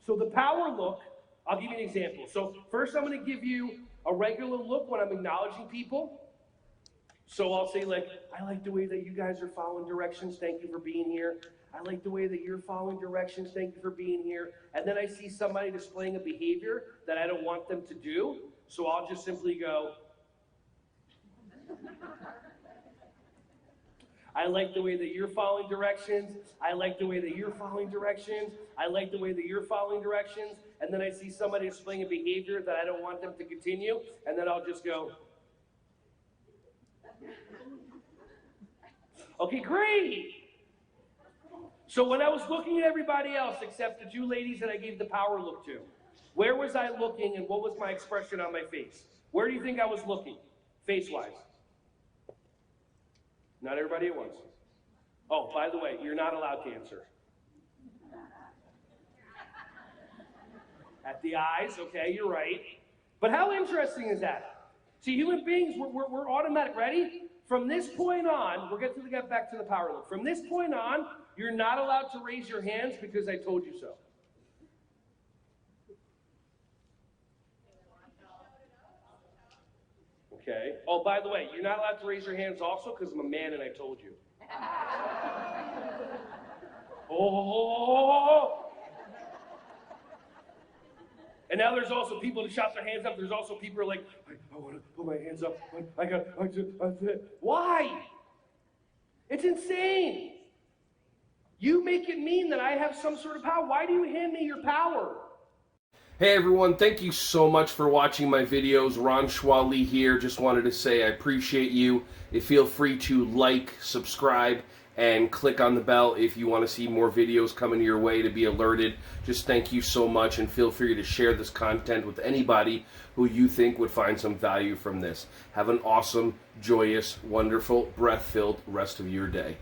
So the power look, I'll give you an example. So first I'm going to give you a regular look when I'm acknowledging people. So I'll say like, I like the way that you guys are following directions. Thank you for being here. I like the way that you're following directions. Thank you for being here. And then I see somebody displaying a behavior that I don't want them to do. So I'll just simply go, I like the way that you're following directions. I like the way that you're following directions. I like the way that you're following directions. And then I see somebody displaying a behavior that I don't want them to continue. And then I'll just go, okay, great. So when I was looking at everybody else except the two ladies that I gave the power look to, where was I looking and what was my expression on my face? Where do you think I was looking, face-wise? Not everybody at once. Oh, by the way, you're not allowed to answer. At the eyes, okay, you're right. But how interesting is that? See, human beings, we're automatic. Ready? From this point on, we'll get back to the power look. From this point on, you're not allowed to raise your hands because I told you so. Okay. Oh, by the way, you're not allowed to raise your hands also because I'm a man and I told you. Oh. And now there's also people that shot their hands up. There's also people who are like, I want to put my hands up. Why? It's insane. You make it mean that I have some sort of power. Why do you hand me your power? Hey everyone, thank you so much for watching my videos. Ron Schwally here. Just wanted to say I appreciate you. Feel free to like, subscribe, and click on the bell if you want to see more videos coming your way to be alerted. Just thank you so much, and feel free to share this content with anybody who you think would find some value from this. Have an awesome, joyous, wonderful, breath-filled rest of your day.